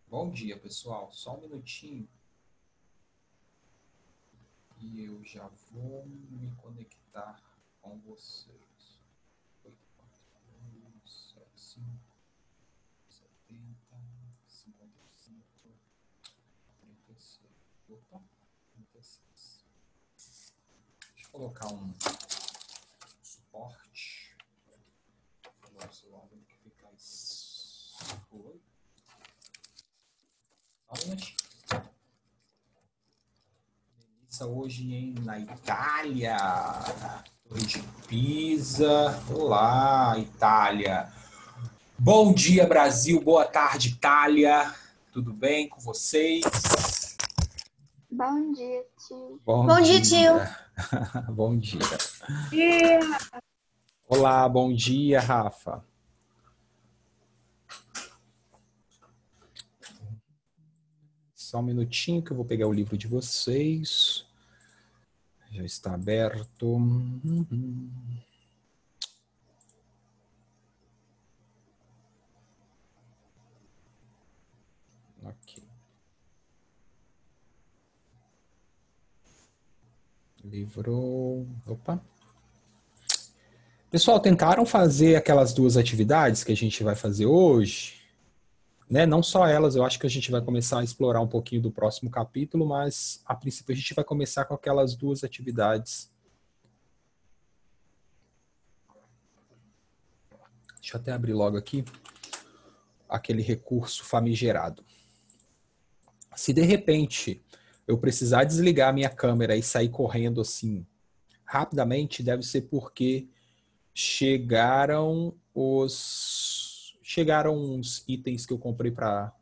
Bom dia, pessoal. Só um minutinho e eu já vou me conectar com vocês. 84275 70 55 36. Opa, 36. Deixa eu colocar um suporte. Nossa, lá vai que ficar isso. Oi. Melissa hoje na Itália, Torre de Pisa. Olá, Itália. Bom dia, Brasil. Boa tarde, Itália. Tudo bem com vocês? Bom dia, tio. Bom dia, tio. Bom dia. Yeah. Olá, bom dia, Rafa. Só um minutinho que eu vou pegar o livro de vocês. Já está aberto. Ok. Livro. Opa. Pessoal, tentaram fazer aquelas duas atividades que a gente vai fazer hoje? Né? Não só elas, eu acho que a gente vai começar a explorar um pouquinho do próximo capítulo, mas a princípio a gente vai começar com aquelas duas atividades. Deixa eu até abrir logo aqui aquele recurso famigerado. Se de repente eu precisar desligar a minha câmera e sair correndo assim rapidamente, deve ser porque chegaram uns itens que eu comprei para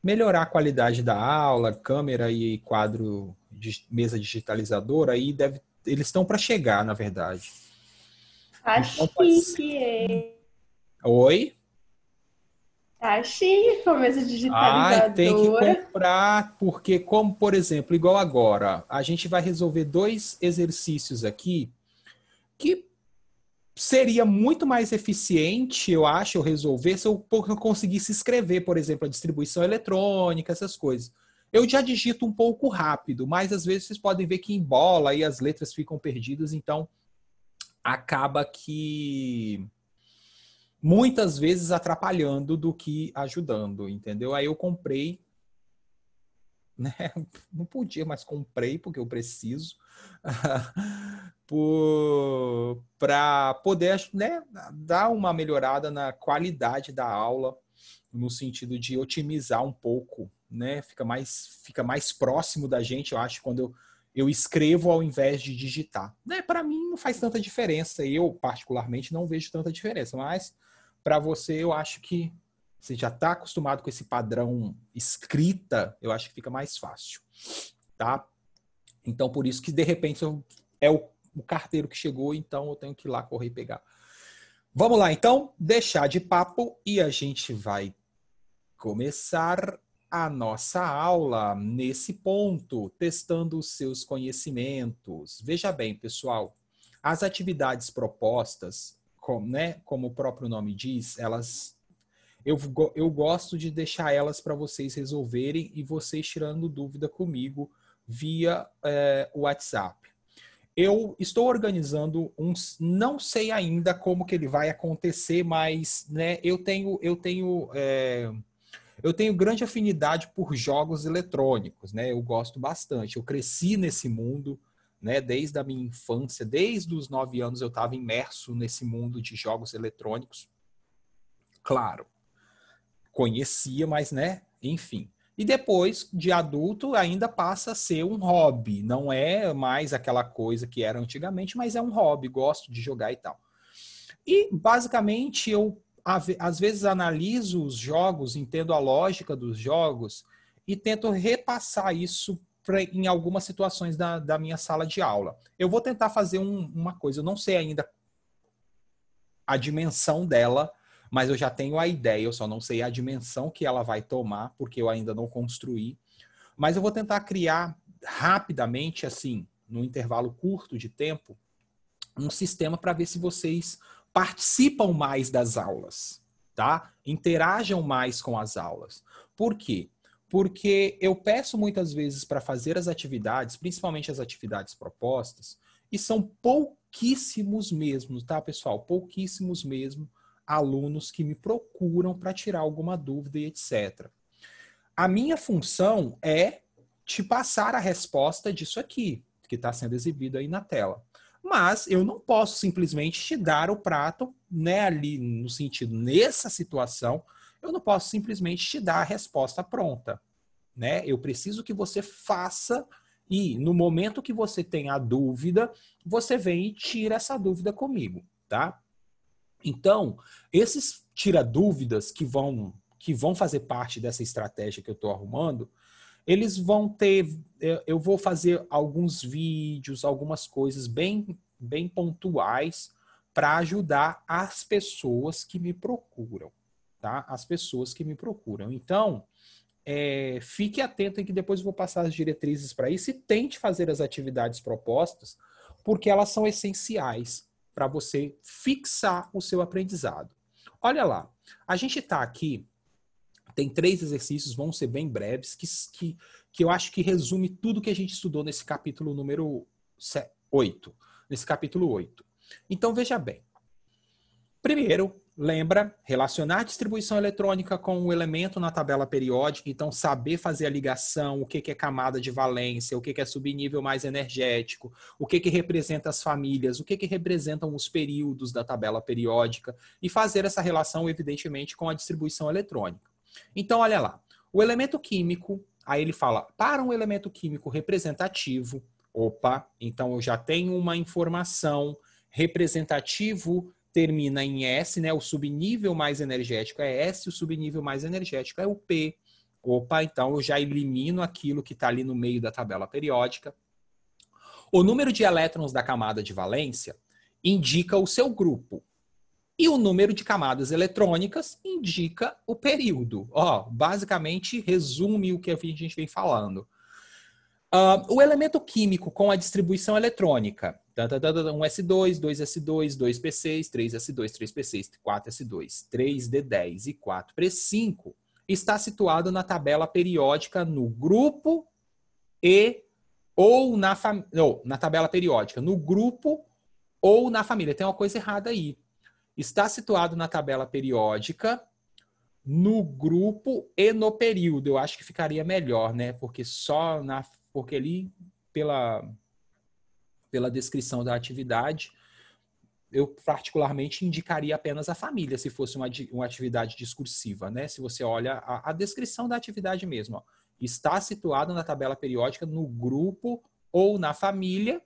melhorar a qualidade da aula, câmera e quadro de mesa digitalizadora, aí eles estão para chegar, na verdade. Tá chique. Oi? Tá chique com a mesa digitalizadora. Tem que comprar, porque como, por exemplo, igual agora, a gente vai resolver 2 exercícios aqui que seria muito mais eficiente, eu acho, eu resolver se eu conseguisse escrever, por exemplo, a distribuição eletrônica, essas coisas. Eu já digito um pouco rápido, mas às vezes vocês podem ver que embola e as letras ficam perdidas, então acaba que muitas vezes atrapalhando do que ajudando, entendeu? Aí eu comprei, né? Não podia, mas comprei porque eu preciso. Para poder, né, dar uma melhorada na qualidade da aula, no sentido de otimizar um pouco, né? Fica mais próximo da gente, eu acho, quando eu escrevo ao invés de digitar. Né? Para mim não faz tanta diferença, eu particularmente não vejo tanta diferença, mas para você eu acho que você já está acostumado com esse padrão escrita, eu acho que fica mais fácil, tá? Então, por isso que, de repente, é o carteiro que chegou, então eu tenho que ir lá correr e pegar. Vamos lá, então, deixar de papo e a gente vai começar a nossa aula nesse ponto, testando os seus conhecimentos. Veja bem, pessoal, as atividades propostas, como o próprio nome diz, eu gosto de deixar elas para vocês resolverem e vocês tirando dúvida comigo via WhatsApp. Eu estou organizando não sei ainda como que ele vai acontecer, mas né, eu tenho grande afinidade por jogos eletrônicos, né? Eu gosto bastante. Eu cresci nesse mundo, né? Desde a minha infância, desde os 9 anos eu estava imerso nesse mundo de jogos eletrônicos. Claro, conhecia, mas né, enfim. E depois, de adulto, ainda passa a ser um hobby. Não é mais aquela coisa que era antigamente, mas é um hobby, gosto de jogar e tal. E, basicamente, eu às vezes analiso os jogos, entendo a lógica dos jogos e tento repassar isso em algumas situações da minha sala de aula. Eu vou tentar fazer uma coisa, eu não sei ainda a dimensão dela, mas eu já tenho a ideia, eu só não sei a dimensão que ela vai tomar, porque eu ainda não construí. Mas eu vou tentar criar rapidamente, assim, num intervalo curto de tempo, um sistema para ver se vocês participam mais das aulas, tá? Interajam mais com as aulas. Por quê? Porque eu peço muitas vezes para fazer as atividades, principalmente as atividades propostas, e são pouquíssimos mesmo, tá, pessoal? Pouquíssimos mesmo alunos que me procuram para tirar alguma dúvida e etc. A minha função é te passar a resposta disso aqui, que está sendo exibido aí na tela. Mas eu não posso simplesmente te dar o prato, né, ali no sentido, nessa situação, eu não posso simplesmente te dar a resposta pronta, né? Eu preciso que você faça e no momento que você tem a dúvida, você vem e tira essa dúvida comigo, tá? Então, esses tira-dúvidas que vão fazer parte dessa estratégia que eu estou arrumando, eles vão ter, eu vou fazer alguns vídeos, algumas coisas bem pontuais para ajudar as pessoas que me procuram, tá? As pessoas que me procuram. Então, fique atento em que depois eu vou passar as diretrizes para isso e tente fazer as atividades propostas, porque elas são essenciais para você fixar o seu aprendizado. Olha lá, a gente está aqui, tem 3 exercícios, vão ser bem breves, que eu acho que resume tudo que a gente estudou nesse capítulo número 8. Nesse capítulo 8. Então, veja bem. Primeiro, lembra, relacionar distribuição eletrônica com o elemento na tabela periódica, então saber fazer a ligação, o que é camada de valência, o que é subnível mais energético, o que representa as famílias, o que representam os períodos da tabela periódica e fazer essa relação, evidentemente, com a distribuição eletrônica. Então, olha lá, o elemento químico, aí ele fala, para um elemento químico representativo, então eu já tenho uma informação, representativo termina em S, né? O subnível mais energético é S, o subnível mais energético é o P. Então eu já elimino aquilo que está ali no meio da tabela periódica. O número de elétrons da camada de valência indica o seu grupo. E o número de camadas eletrônicas indica o período. Basicamente, resume o que a gente vem falando. O elemento químico com a distribuição eletrônica, 1s2, 2s2, 2p6, 3s2, 3p6, 4s2, 3d10 e 4p5, está situado na tabela periódica no grupo ou na tabela periódica, no grupo ou na família. Tem uma coisa errada aí. Está situado na tabela periódica, no grupo e no período. Eu acho que ficaria melhor, né? Porque ali, pela descrição da atividade, eu particularmente indicaria apenas a família, se fosse uma atividade discursiva, né? Se você olha a descrição da atividade mesmo, está situado na tabela periódica no grupo ou na família,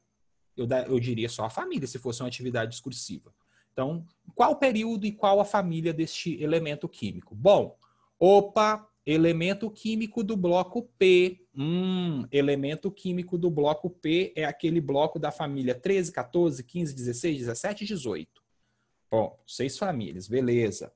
eu diria só a família, se fosse uma atividade discursiva. Então, qual período e qual a família deste elemento químico? Bom, elemento químico do bloco P. Elemento químico do bloco P é aquele bloco da família 13, 14, 15, 16, 17 e 18. Bom, 6 famílias, beleza.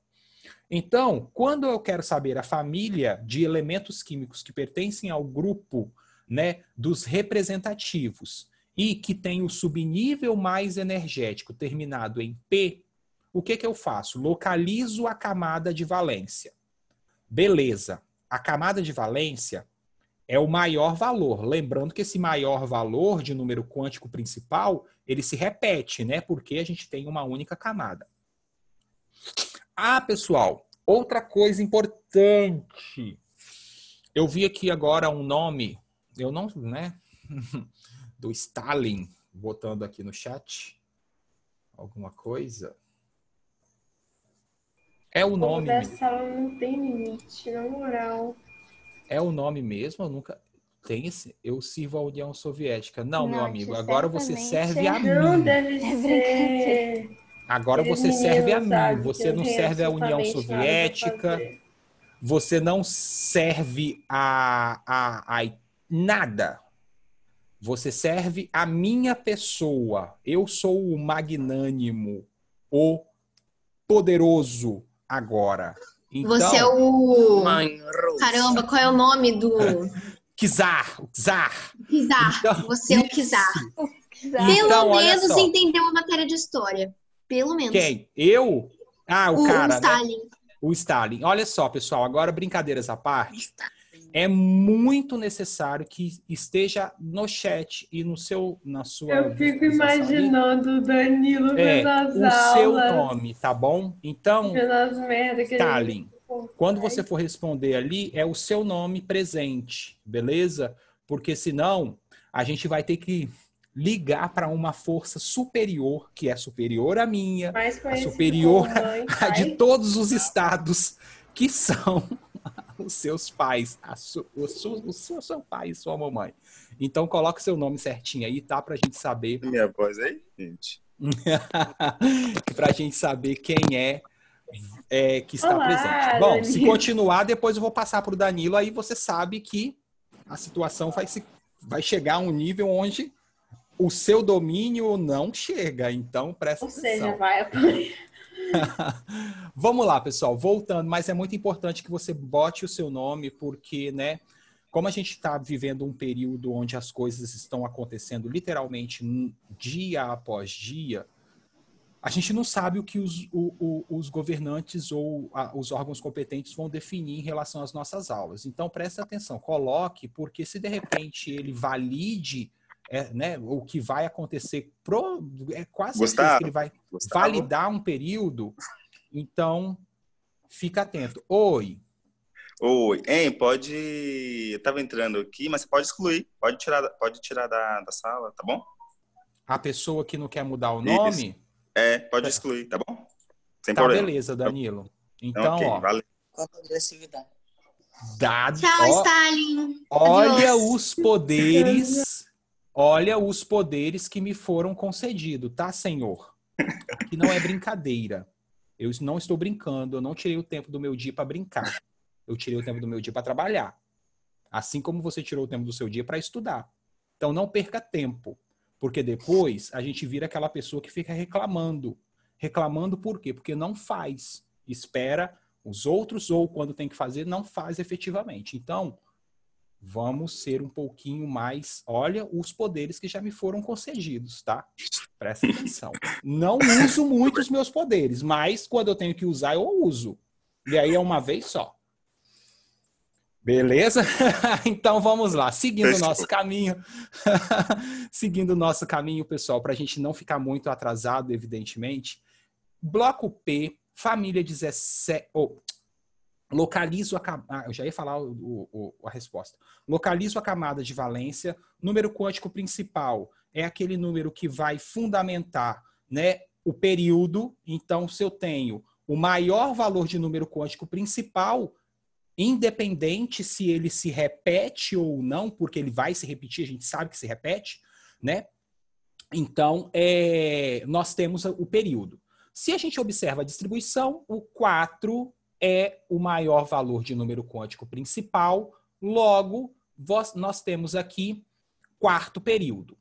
Então, quando eu quero saber a família de elementos químicos que pertencem ao grupo, né, dos representativos e que tem o subnível mais energético terminado em P, o que eu faço? Localizo a camada de valência. Beleza. A camada de valência é o maior valor. Lembrando que esse maior valor de número quântico principal, ele se repete, né? Porque a gente tem uma única camada. Pessoal, outra coisa importante. Eu vi aqui agora um nome, né? Do Stalin, botando aqui no chat alguma coisa. É o nome. Dessa sala não tem limite, na moral. É o nome mesmo? Eu nunca. Tem esse? Eu sirvo a União Soviética. Não, meu amigo. Agora você serve a mim. Não deve ser. Agora você serve a mim. Você não serve a União Soviética. Você não serve a nada. Você serve a minha pessoa. Eu sou o magnânimo, o poderoso agora. Então, você é o... Caramba, qual é o nome do... Czar. O Czar. Então, você é o Czar. Pelo menos entender uma matéria de história. Pelo menos. Quem? Eu? Ah, o cara, O Stalin. né? O Stalin. Olha só, pessoal, agora brincadeiras à parte, é muito necessário que esteja no chat e na sua Eu fico visualização ali, imaginando o Danilo vendo as o seu aulas, nome, tá bom? Então, vendo as merdas que ele Stalin, quando você for responder ali, é o seu nome presente, beleza? Porque senão a gente vai ter que ligar para uma força superior, que é superior à minha, mais a conhecido superior como mãe, a de pai. todos os estados, que são os seus pais, o seu pai e sua mamãe. Então, coloque seu nome certinho aí, tá? Pra gente saber. Minha voz aí, gente. Pra gente saber quem que está Olá, presente. Bom, se Danilo. continuar, depois eu vou passar pro Danilo, aí você sabe que a situação vai chegar a um nível onde o seu domínio não chega. Então, presta Ou atenção. seja, vai apanhar. Vamos lá, pessoal, voltando, mas é muito importante que você bote o seu nome, porque, né, como a gente está vivendo um período onde as coisas estão acontecendo literalmente dia após dia, a gente não sabe o que os governantes ou os órgãos competentes vão definir em relação às nossas aulas. Então, presta atenção, coloque, porque se de repente ele valide né, o que vai acontecer, é quase certeza que ele vai validar um período, então fica atento. Oi. Oi, hein, pode... Eu tava entrando aqui, mas você pode excluir, pode tirar da sala, tá bom? A pessoa que não quer mudar o nome? Isso. Pode excluir, tá bom? Sem tá, problema. Beleza, Danilo. Então, okay, ó. valeu. Com agressividade. Tchau, Stalin. Olha Adiós. os poderes. Olha os poderes que me foram concedidos, tá, senhor? Que não é brincadeira. Eu não estou brincando, eu não tirei o tempo do meu dia para brincar. Eu tirei o tempo do meu dia para trabalhar. Assim como você tirou o tempo do seu dia para estudar. Então não perca tempo, porque depois a gente vira aquela pessoa que fica reclamando. Reclamando por quê? Porque não faz. Espera os outros ou quando tem que fazer, não faz efetivamente. Então, vamos ser um pouquinho mais... Olha os poderes que já me foram concedidos, tá? Presta atenção. Não uso muito os meus poderes, mas quando eu tenho que usar, eu uso. E aí é uma vez só. Beleza? Então vamos lá. Seguindo o nosso caminho. Seguindo o nosso caminho, pessoal, para a gente não ficar muito atrasado, evidentemente. Bloco P, família 17... Localizo a... eu já ia falar a resposta. Localizo a camada de valência. Número quântico principal é aquele número que vai fundamentar, né, o período. Então, se eu tenho o maior valor de número quântico principal, independente se ele se repete ou não, porque ele vai se repetir, a gente sabe que se repete, né? Então, nós temos o período. Se a gente observa a distribuição, o 4 é o maior valor de número quântico principal, logo, nós temos aqui quarto período.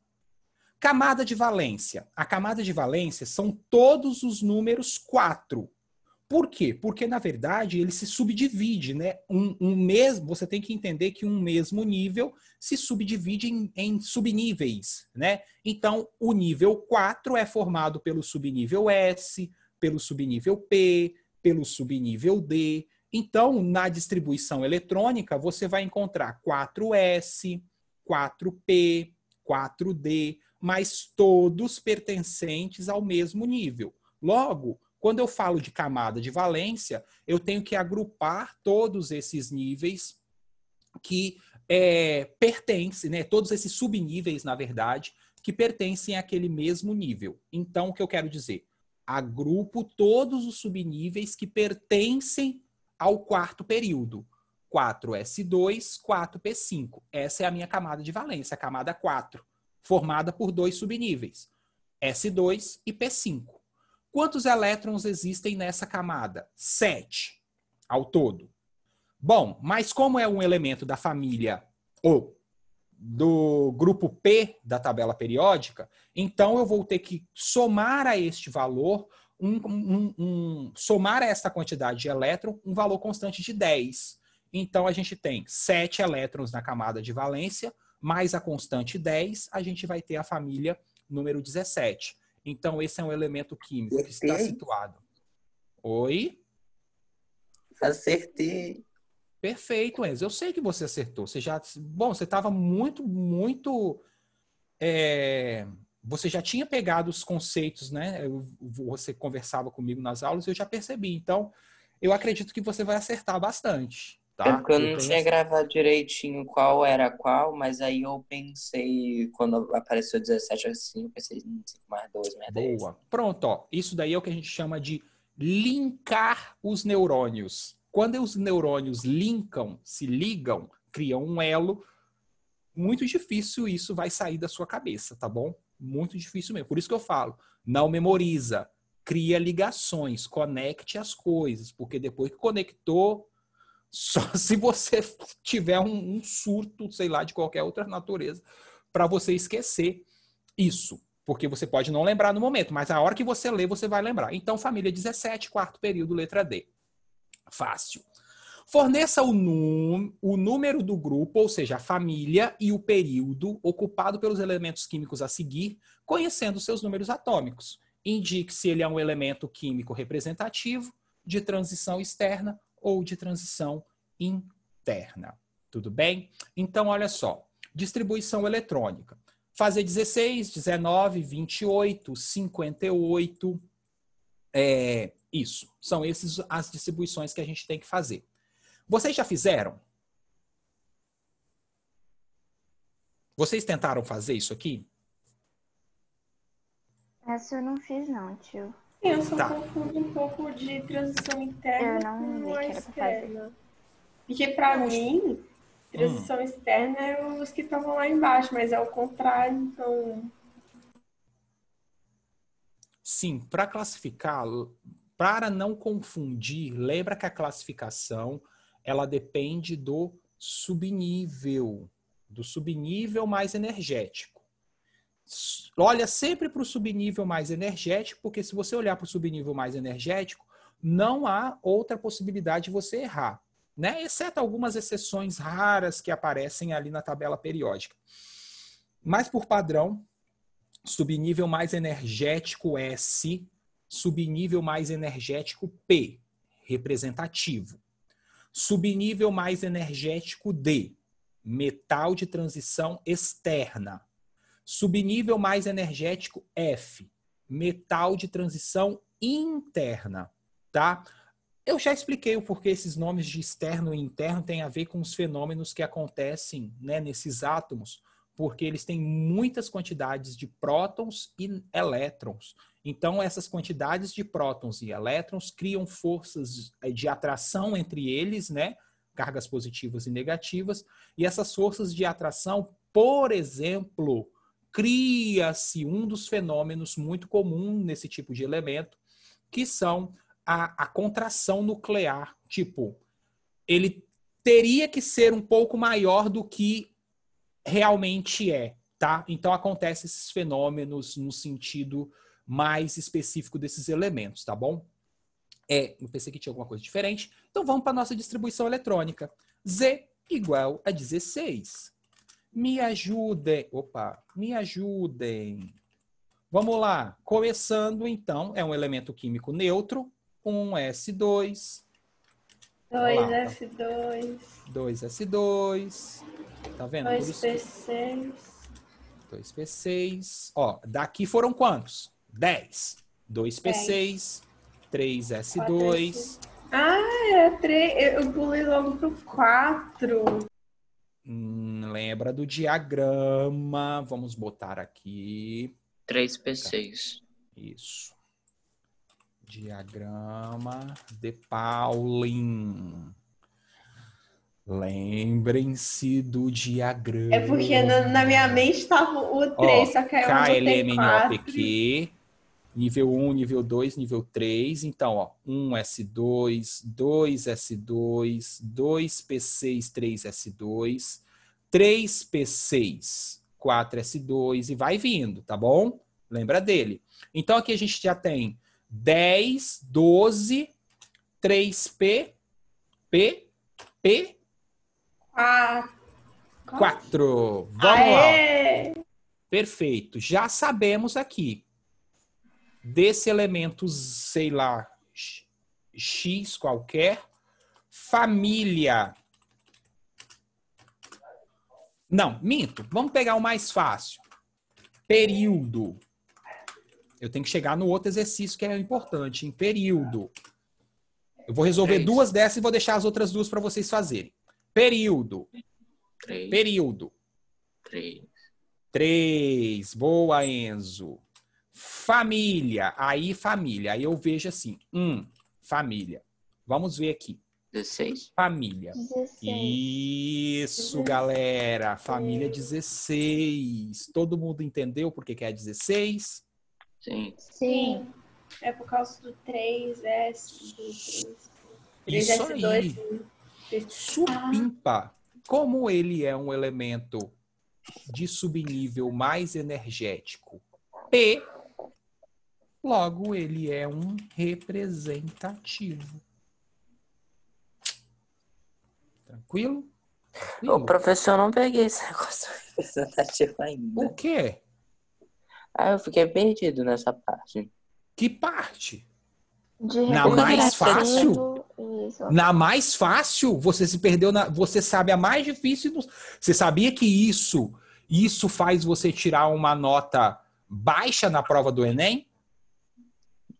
Camada de valência. A camada de valência são todos os números 4. Por quê? Porque, na verdade, ele se subdivide, né? Você tem que entender que um mesmo nível se subdivide em subníveis, né? Então, o nível 4 é formado pelo subnível S, pelo subnível P, pelo subnível D. Então, na distribuição eletrônica, você vai encontrar 4S, 4P, 4D, mas todos pertencentes ao mesmo nível. Logo, quando eu falo de camada de valência, eu tenho que agrupar todos esses níveis que pertencem, né? Todos esses subníveis, na verdade, que pertencem àquele mesmo nível. Então, o que eu quero dizer? Agrupo todos os subníveis que pertencem ao quarto período. 4S2, 4P5. Essa é a minha camada de valência, a camada 4, formada por dois subníveis, S2 e P5. Quantos elétrons existem nessa camada? 7 ao todo. Bom, mas como é um elemento da família ou do grupo P da tabela periódica, então eu vou ter que somar a este valor, somar a esta quantidade de elétron, um valor constante de 10. Então a gente tem 7 elétrons na camada de valência, mais a constante 10, a gente vai ter a família número 17. Então, esse é um elemento químico que está situado. Oi? Acertei. Perfeito, Enzo. Eu sei que você acertou. Bom, você estava muito. Você já tinha pegado os conceitos, né? Você conversava comigo nas aulas e eu já percebi. Então, eu acredito que você vai acertar bastante. Tá? É porque eu não tinha gravado direitinho qual era qual, mas aí eu pensei, quando apareceu 17 assim, eu pensei 5 mais 2, mais 10. Boa. Pronto, ó. Isso daí é o que a gente chama de linkar os neurônios. Quando os neurônios se ligam, criam um elo, muito difícil isso vai sair da sua cabeça, tá bom? Muito difícil mesmo. Por isso que eu falo, não memoriza, cria ligações, conecte as coisas, porque depois que conectou, só se você tiver um surto, sei lá, de qualquer outra natureza, para você esquecer isso. Porque você pode não lembrar no momento, mas a hora que você lê, você vai lembrar. Então, família 17, quarto período, letra D. Fácil. Forneça o número do grupo, ou seja, a família e o período ocupado pelos elementos químicos a seguir, conhecendo seus números atômicos. Indique se ele é um elemento químico representativo, de transição externa ou de transição interna. Tudo bem? Então, olha só. Distribuição eletrônica. Fazer 16, 19, 28, 58. Isso. São essas as distribuições que a gente tem que fazer. Vocês já fizeram? Vocês tentaram fazer isso aqui? Essa eu não fiz, não, tio. Eu só confundo um pouco de transição interna com a externa. Porque pra mim, transição externa é os que estavam lá embaixo, mas é o contrário, então... Sim, para classificar, para não confundir, lembra que a classificação ela depende do subnível mais energético. Olha sempre para o subnível mais energético, porque se você olhar para o subnível mais energético, não há outra possibilidade de você errar, né? Exceto algumas exceções raras que aparecem ali na tabela periódica. Mas por padrão, subnível mais energético S, subnível mais energético P, representativo. Subnível mais energético D, metal de transição externa. Subnível mais energético F, metal de transição interna, tá? Eu já expliquei o porquê esses nomes de externo e interno têm a ver com os fenômenos que acontecem, né, nesses átomos, porque eles têm muitas quantidades de prótons e elétrons. Então, essas quantidades de prótons e elétrons criam forças de atração entre eles, né? Cargas positivas e negativas. E essas forças de atração, por exemplo, cria-se um dos fenômenos muito comum nesse tipo de elemento, que são a contração nuclear. Tipo, ele teria que ser um pouco maior do que realmente é, tá? Então acontecem esses fenômenos no sentido mais específico desses elementos, tá bom? Eu pensei que tinha alguma coisa diferente. Então vamos para a nossa distribuição eletrônica. Z igual a 16. Me ajudem. Me ajudem. Vamos lá. Começando, então, é um elemento químico neutro. 1s2. 2s2. 2s2. Tá vendo? 2p6. 2p6. Ó, daqui foram quantos? 10. 2p6. 3s2. Era 3. Eu pulei logo pro 4. Lembra do diagrama. Vamos botar aqui. 3p6. Isso. Diagrama de Pauling. Lembrem-se do diagrama. É porque na minha mente estava o 3, só que aí eu botei 4. KLMNOPQ, nível 1, nível 2, nível 3. Então, ó, 1S2, 2S2, 2P6, 3S2, 3P6, 4S2 e vai vindo, tá bom? Lembra dele. Então, aqui a gente já tem 10, 12, 3P, P, 4. Vamos lá. Perfeito. Já sabemos aqui. desse elemento, sei lá, X qualquer, família. Não, minto. Vamos pegar o mais fácil. Período. Eu tenho que chegar no outro exercício que é importante, em período. Eu vou resolver 3. 2 dessas e vou deixar as outras 2 para vocês fazerem. Período. 3. Período. 3. 3. Boa, Enzo. Família. Aí, família. Aí eu vejo assim. Família. Vamos ver aqui. 16. Família. 16. Isso, galera. Família 16. Todo mundo entendeu por que é 16? Sim. Sim. É por causa do 3S. Isso aí. 3S2. Supimpa. Como ele é um elemento de subnível mais energético, P, logo ele é um representativo. Tranquilo? Ô, professor, eu não peguei esse negócio representativo ainda. O quê? Eu fiquei perdido nessa parte. Que parte? De Na mais representativo, fácil? Isso. Na mais fácil, você se perdeu você sabe a mais difícil. Você sabia que isso faz você tirar uma nota baixa na prova do Enem?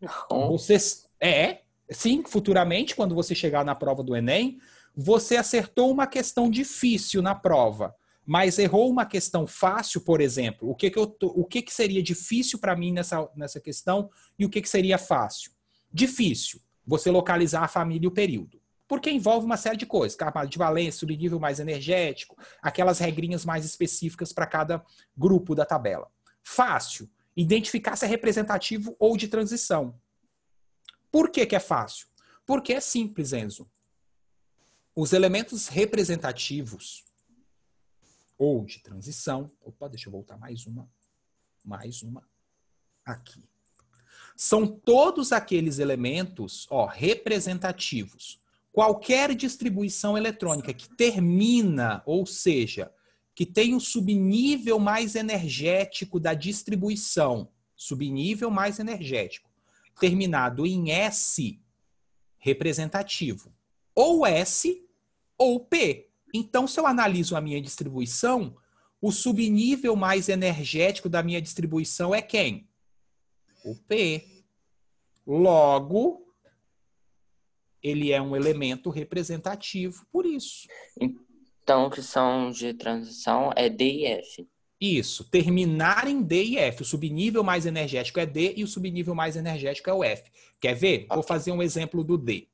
Não. Sim, futuramente, quando você chegar na prova do Enem, você acertou uma questão difícil na prova, mas errou uma questão fácil, por exemplo. O que seria difícil para mim nessa questão e o que seria fácil? Difícil, você localizar a família e o período. Porque envolve uma série de coisas. Camada de valência, subnível mais energético, aquelas regrinhas mais específicas para cada grupo da tabela. Fácil, identificar se é representativo ou de transição. Por que é fácil? Porque é simples, Enzo. Os elementos representativos ou de transição... Opa, deixa eu voltar mais uma. Aqui. São todos aqueles elementos representativos. Qualquer distribuição eletrônica que termina, ou seja, que tem um subnível mais energético da distribuição, subnível mais energético, terminado em S, representativo. Ou S ou P. Então, se eu analiso a minha distribuição, o subnível mais energético da minha distribuição é quem? O P. Logo, ele é um elemento representativo por isso. Então, que são de transição é D e F. Isso, terminar em D e F. O subnível mais energético é D e o subnível mais energético é o F. Quer ver? Okay. Vou fazer um exemplo do D.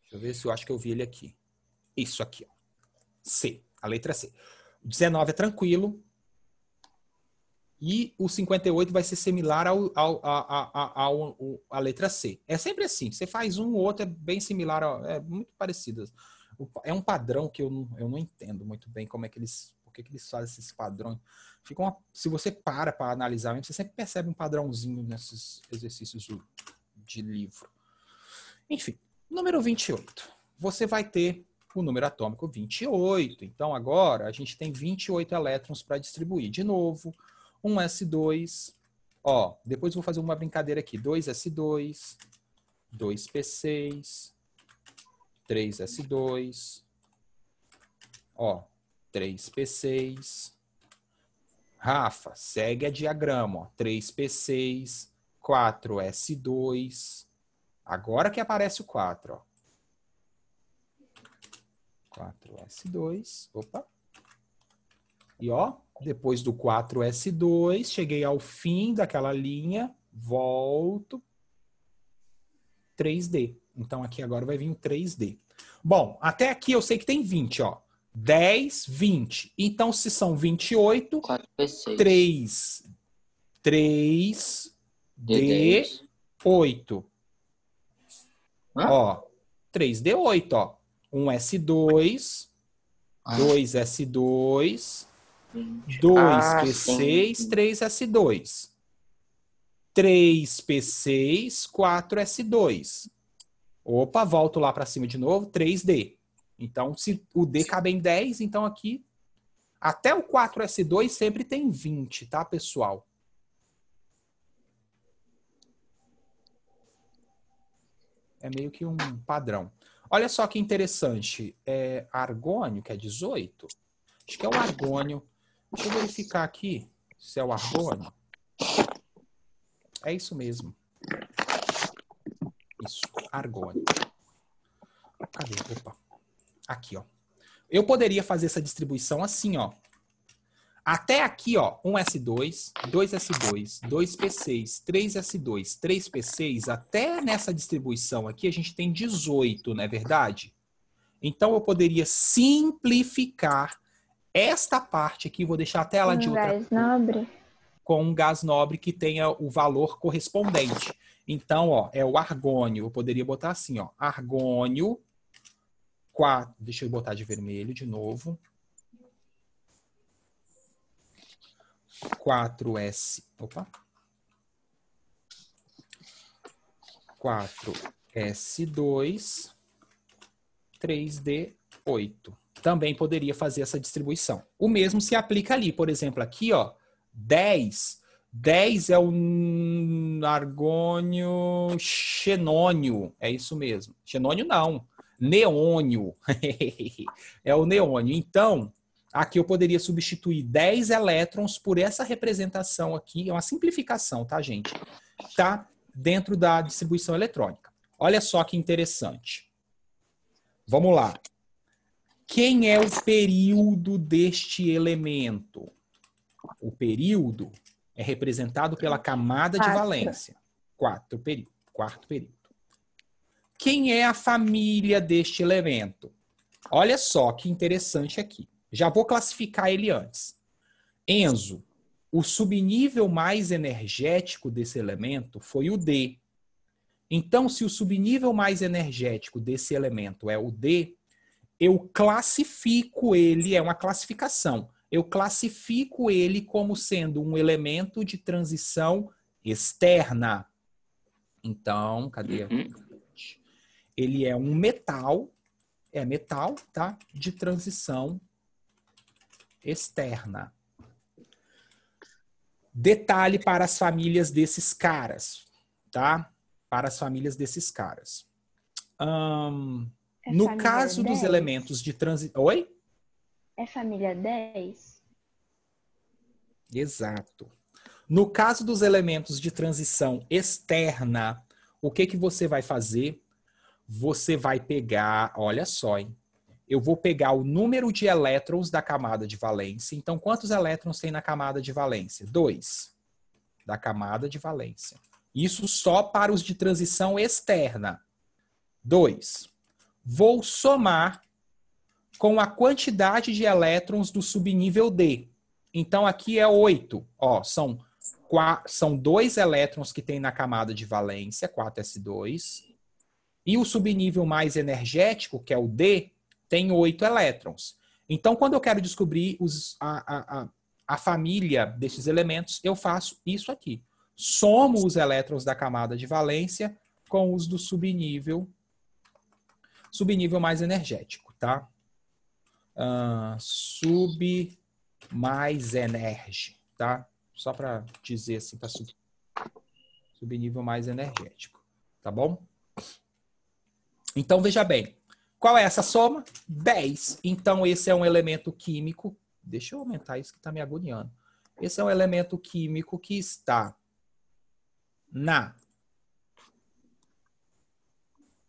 Deixa eu ver se eu acho que eu vi ele aqui. Isso aqui, ó. C, a letra C. O 19 é tranquilo. E o 58 vai ser similar à letra C. É sempre assim. Você faz um, o outro é bem similar, é muito parecido. É um padrão que eu não entendo muito bem como é que por que eles fazem esses padrões. Se você para analisar, você sempre percebe um padrãozinho nesses exercícios de livro. Enfim, número 28. Você vai ter o número atômico 28. Então, agora, a gente tem 28 elétrons para distribuir. De novo, um S2. Depois eu vou fazer uma brincadeira aqui. 2S2, 2P6, 3S2, 3P6. Rafa, segue a diagrama. 3P6, 4S2. Agora que aparece o 4. 4S2. Opa. E depois do 4S2, cheguei ao fim daquela linha, volto. 3D. Então aqui agora vai vir o 3D. Bom, até aqui eu sei que tem 20, 10, 20. Então, se são 28, 4P6. 3D, 8. 3D8, 1S2, 2S2, 2P6, 3S2. 3P6, 4S2. Opa, volto lá para cima de novo, 3D. Então, se o D cabe em 10, então aqui Até o 4s2 sempre tem 20, tá, pessoal? É meio que um padrão. Olha só que interessante. Argônio, que é 18. Acho que é o argônio. Deixa eu verificar aqui se é o argônio. É isso mesmo. Isso, argônio. Cadê? Opa. Aqui, ó. Eu poderia fazer essa distribuição assim, ó. Até aqui, ó, 1s2, 2s2, 2p6, 3s2, 3p6, até nessa distribuição aqui a gente tem 18, não é verdade? Então eu poderia simplificar esta parte aqui, vou deixar até ela de outra gás nobre. Com um gás nobre que tenha o valor correspondente. Então, ó, é o argônio. Eu poderia botar assim, ó, argônio 4, deixa eu botar de vermelho de novo. 4s, opa. 4s2, 3d8. Também poderia fazer essa distribuição. O mesmo se aplica ali, por exemplo, aqui, ó, 10. 10 é um argônio xenônio, é isso mesmo. Xenônio não, neônio. É o neônio. Então, aqui eu poderia substituir 10 elétrons por essa representação aqui. É uma simplificação, tá, gente? Tá dentro da distribuição eletrônica. Olha só que interessante. Vamos lá. Quem é o período deste elemento? O período é representado pela camada de valência. Quarto período. Quem é a família deste elemento? Olha só que interessante aqui. Já vou classificar ele antes. Enzo, o subnível mais energético desse elemento foi o D. Então, se o subnível mais energético desse elemento é o D, eu classifico ele, é uma classificação, eu classifico ele como sendo um elemento de transição externa. Então, cadê? Ele é um metal, tá? De transição externa. Detalhe para as famílias desses caras, tá? Para as famílias desses caras. No caso 10. dos elementos de transição... Oi? É família 10? Exato. No caso dos elementos de transição externa, o que que você vai fazer? Você vai pegar, olha só, hein? Eu vou pegar o número de elétrons da camada de valência. Então, quantos elétrons tem na camada de valência? 2 da camada de valência. Isso só para os de transição externa. 2. Vou somar com a quantidade de elétrons do subnível D. Então, aqui é 8. Ó, são 2 elétrons que tem na camada de valência, 4s2. E o subnível mais energético, que é o D, tem 8 elétrons. Então, quando eu quero descobrir a família desses elementos, eu faço isso aqui. Somo os elétrons da camada de valência com os do subnível mais energético, tá? Sub mais energia, tá? Só para dizer assim, para subnível mais energético, tá bom? Então, veja bem. Qual é essa soma? 10. Então, esse é um elemento químico. Deixa eu aumentar isso que está me agoniando. Esse é um elemento químico que está na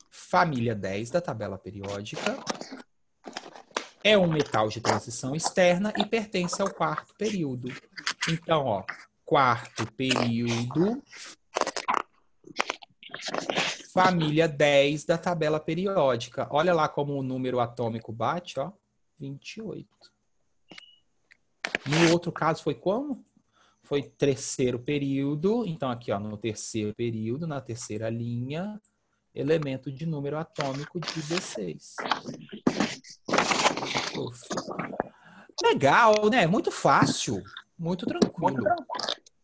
família 10 da tabela periódica. É um metal de transição externa e pertence ao quarto período. Então, ó, quarto período, família 10 da tabela periódica. Olha lá como o número atômico bate, ó, 28. No outro caso foi como? Foi terceiro período. Então, aqui, ó, no terceiro período, na terceira linha, elemento de número atômico 16. Legal, né? Muito fácil. Muito tranquilo.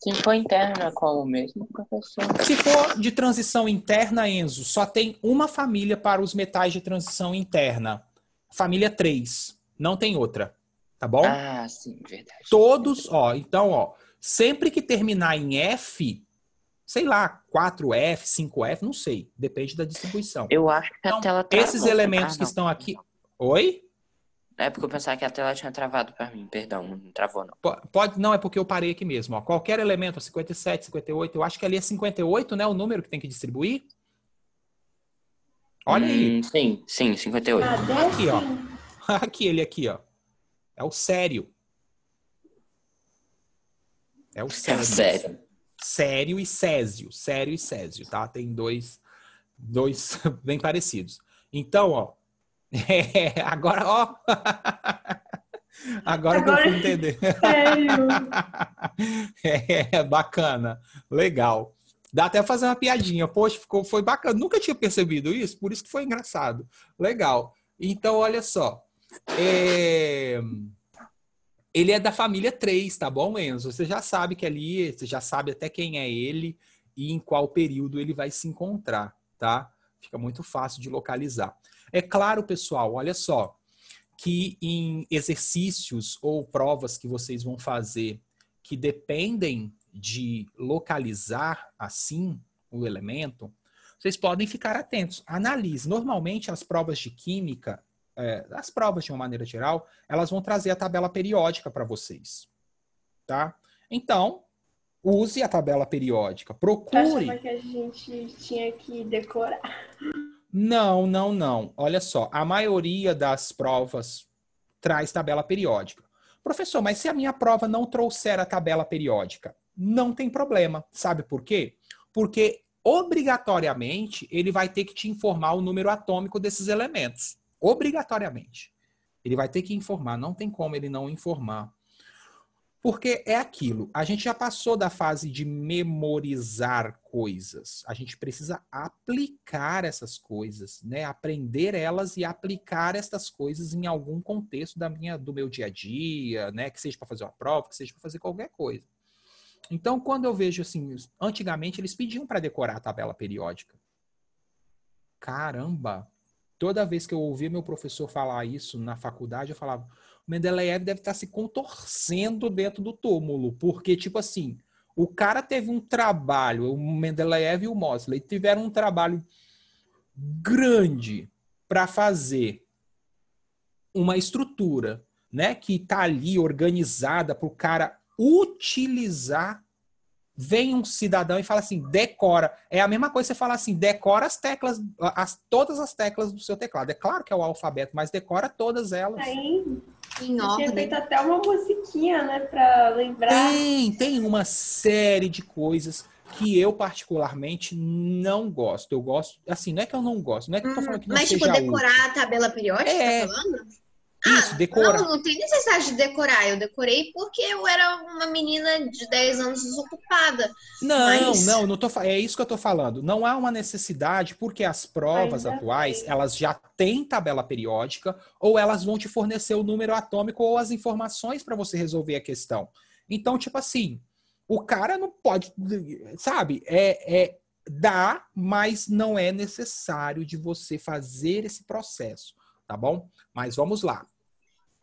Se for interna, é qual mesmo, professor? Se for de transição interna, Enzo, só tem uma família para os metais de transição interna. Família 3. Não tem outra. Tá bom? Ah, sim, verdade. Todos, ó, então, ó, sempre que terminar em F, sei lá, 4F, 5F, não sei, depende da distribuição. Eu acho que Então, a tela travou. esses elementos que estão aqui... Oi? É porque eu pensava que a tela tinha travado pra mim, perdão, não travou não. Pode, não, é porque eu parei aqui mesmo, ó. Qualquer elemento, 57, 58, eu acho que ali é 58, né, o número que tem que distribuir. Olha aí. Sim, 58. Aqui, ó. Aqui, ele aqui, ó. É o sério. É o sério. Sério. Sério e césio. Sério e césio, tá? Tem dois bem parecidos. Então, ó. Agora, ó. Agora que eu fui entender. Sério? Bacana. Legal. Dá até fazer uma piadinha. Poxa, foi bacana. Nunca tinha percebido isso, por isso que foi engraçado. Legal. Então, olha só. Ele é da família 3, tá bom, Enzo? Você já sabe que ali, você já sabe até quem é ele e em qual período ele vai se encontrar, tá? Fica muito fácil de localizar. É claro, pessoal, olha só, que em exercícios ou provas que vocês vão fazer que dependem de localizar assim o elemento, vocês podem ficar atentos. Analise. Normalmente as provas de química, as provas de uma maneira geral, elas vão trazer a tabela periódica para vocês, tá? Então, use a tabela periódica. Procure. Eu achava que a gente tinha que decorar. Não. Olha só, a maioria das provas traz tabela periódica. Professor, mas se a minha prova não trouxer a tabela periódica, não tem problema. Sabe por quê? Porque, obrigatoriamente, ele vai ter que te informar o número atômico desses elementos. Obrigatoriamente. Ele vai ter que informar, não tem como ele não informar. Porque é aquilo, a gente já passou da fase de memorizar coisas. A gente precisa aplicar essas coisas, né? Aprender elas e aplicar essas coisas em algum contexto do meu dia a dia, né? Que seja para fazer uma prova, que seja para fazer qualquer coisa. Então, quando eu vejo assim, antigamente eles pediam para decorar a tabela periódica. Caramba! Toda vez que eu ouvia meu professor falar isso na faculdade, eu falava, o Mendeleev deve estar se contorcendo dentro do túmulo, porque, tipo assim, o cara teve um trabalho, o Mendeleev e o Mosley tiveram um trabalho grande para fazer uma estrutura, né, que está ali organizada para o cara utilizar. Vem um cidadão e fala assim, decora. É a mesma coisa que você falar assim, decora as teclas, todas as teclas do seu teclado. É claro que é o alfabeto, mas decora todas elas. Aí, Em tinha ordem. feito até uma musiquinha, né, pra lembrar. Tem uma série de coisas que eu particularmente não gosto. Eu gosto, assim, não é que eu não gosto, não é que eu tô falando que não Mas, seja tipo, decorar útil. a tabela periódica, É. tá falando? Isso, decorar. Não tem necessidade de decorar. Eu decorei porque eu era uma menina de 10 anos desocupada. Não tô, é isso que eu tô falando. Não há uma necessidade, porque as provas Ainda atuais, bem. elas já têm tabela periódica, ou elas vão te fornecer o número atômico ou as informações para você resolver a questão. Então, tipo assim, o cara não pode, sabe? Dá, mas não é necessário de você fazer esse processo, tá bom? Mas vamos lá.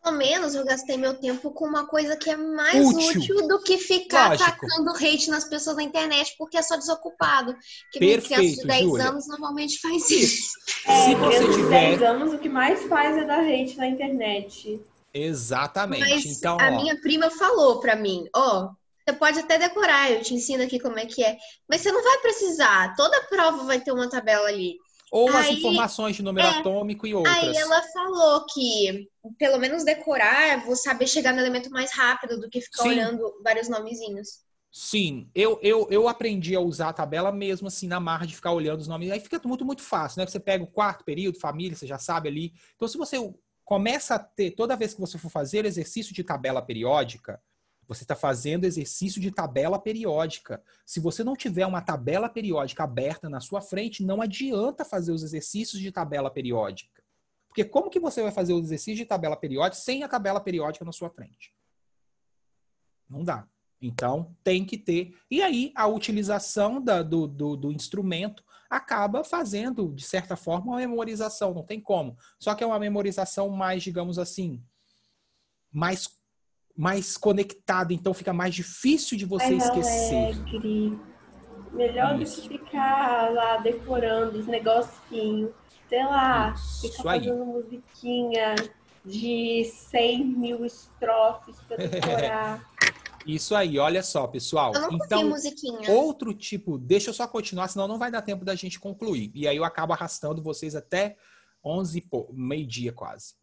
Pelo menos eu gastei meu tempo com uma coisa que é mais útil do que ficar Lógico. atacando hate nas pessoas na internet porque é só desocupado. Que Perfeito, criança de 10 Júlia. anos normalmente faz isso. Se você Criança de tiver... 10 anos, o que mais faz é dar hate na internet. Exatamente. Mas Então, a ó, minha prima falou pra mim, você pode até decorar, eu te ensino aqui como é que é. Mas você não vai precisar. Toda prova vai ter uma tabela ali. ou as Aí, informações de número atômico e outras. Aí ela falou que, pelo menos decorar, vou saber chegar no elemento mais rápido do que ficar Sim. olhando vários nomezinhos. Sim, eu aprendi a usar a tabela mesmo assim na marra de ficar olhando os nomes. Aí fica muito fácil, né? Você pega o quarto período, família, você já sabe ali. Então, se você começa a ter, toda vez que você for fazer exercício de tabela periódica, você está fazendo exercício de tabela periódica. Se você não tiver uma tabela periódica aberta na sua frente, não adianta fazer os exercícios de tabela periódica. Porque como que você vai fazer o exercício de tabela periódica sem a tabela periódica na sua frente? Não dá. Então, tem que ter. E aí, a utilização do instrumento acaba fazendo, de certa forma, uma memorização. Não tem como. Só que é uma memorização mais, digamos assim, mais conectada, então fica mais difícil de você esquecer. Alegre. Melhor do que ficar lá decorando os negocinhos. Sei lá, ficar fazendo musiquinha de 100.000 estrofes para decorar. Isso aí, olha só, pessoal. Eu não então, musiquinha. Outro tipo, deixa eu só continuar, senão não vai dar tempo da gente concluir. E aí eu acabo arrastando vocês até 11, meio-dia quase.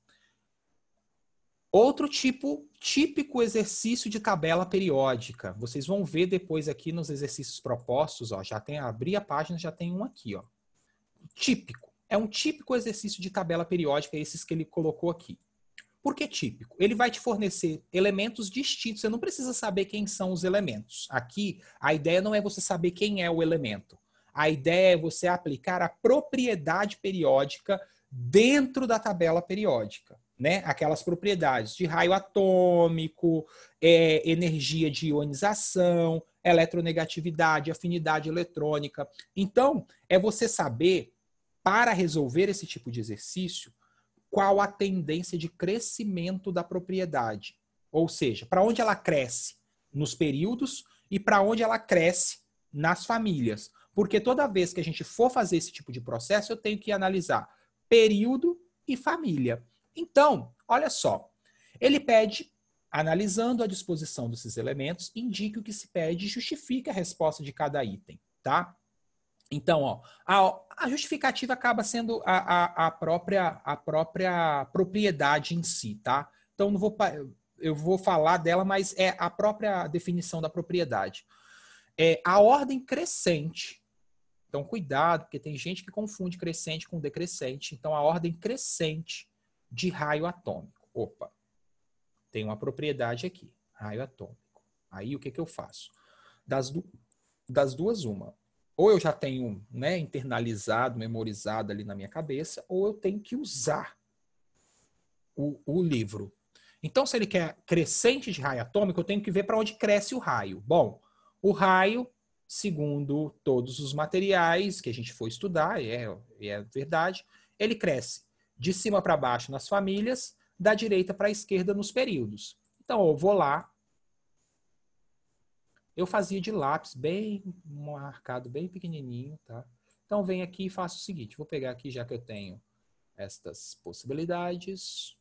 Outro tipo, típico exercício de tabela periódica. Vocês vão ver depois aqui nos exercícios propostos, ó, já tem, abri a página, já tem um aqui, ó. Típico. É um típico exercício de tabela periódica, esses que ele colocou aqui. Por que típico? Ele vai te fornecer elementos distintos. Você não precisa saber quem são os elementos. Aqui, a ideia não é você saber quem é o elemento. A ideia é você aplicar a propriedade periódica dentro da tabela periódica, né? Aquelas propriedades de raio atômico, energia de ionização, eletronegatividade, afinidade eletrônica. Então, é você saber, para resolver esse tipo de exercício, qual a tendência de crescimento da propriedade. Ou seja, para onde ela cresce nos períodos e para onde ela cresce nas famílias. Porque toda vez que a gente for fazer esse tipo de processo, eu tenho que analisar período e família. Então, olha só, ele pede, analisando a disposição desses elementos, indique o que se pede e justifique a resposta de cada item, tá? Então, ó, a justificativa acaba sendo a própria propriedade em si, tá? Então, eu vou falar dela, mas é a própria definição da propriedade. É a ordem crescente. Então, cuidado, porque tem gente que confunde crescente com decrescente. Então, a ordem crescente de raio atômico. Opa, tem uma propriedade aqui, raio atômico. Aí, o que eu faço? Das duas, uma. Ou eu já tenho, né, internalizado, memorizado ali na minha cabeça, ou eu tenho que usar o livro. Então, se ele quer crescente de raio atômico, eu tenho que ver para onde cresce o raio. Bom, o raio, segundo todos os materiais que a gente for estudar, é verdade, ele cresce de cima para baixo nas famílias, da direita para a esquerda nos períodos. Então, eu vou lá. Eu fazia de lápis, bem marcado, bem pequenininho, tá? Então, venho aqui e faço o seguinte. Vou pegar aqui, já que eu tenho estas possibilidades.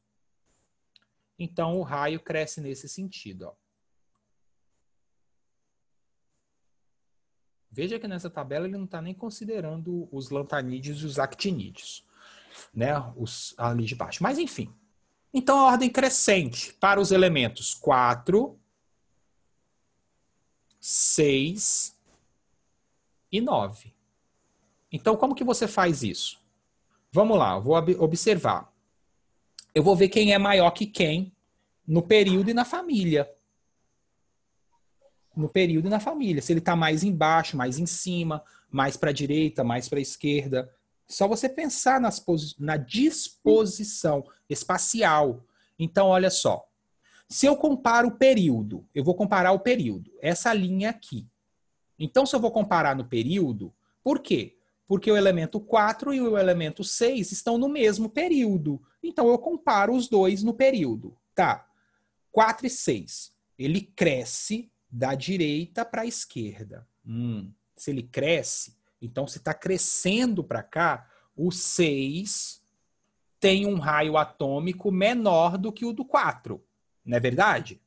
Então, o raio cresce nesse sentido, ó. Veja que nessa tabela ele não está nem considerando os lantanídeos e os actinídeos, né? Os ali de baixo. Mas, enfim. Então, a ordem crescente para os elementos 4... 6 e 9. Então, como que você faz isso? Vamos lá, eu vou observar. Eu vou ver quem é maior que quem no período e na família. No período e na família. Se ele está mais embaixo, mais em cima, mais para a direita, mais para a esquerda. Só você pensar na disposição espacial. Então, olha só. Se eu comparo o período, eu vou comparar o período, essa linha aqui. Então, se eu vou comparar no período, por quê? Porque o elemento 4 e o elemento 6 estão no mesmo período. Então, eu comparo os dois no período. Tá, 4 e 6. Ele cresce da direita para a esquerda. Se ele cresce, então se está crescendo para cá, o 6 tem um raio atômico menor do que o do 4. Não é verdade?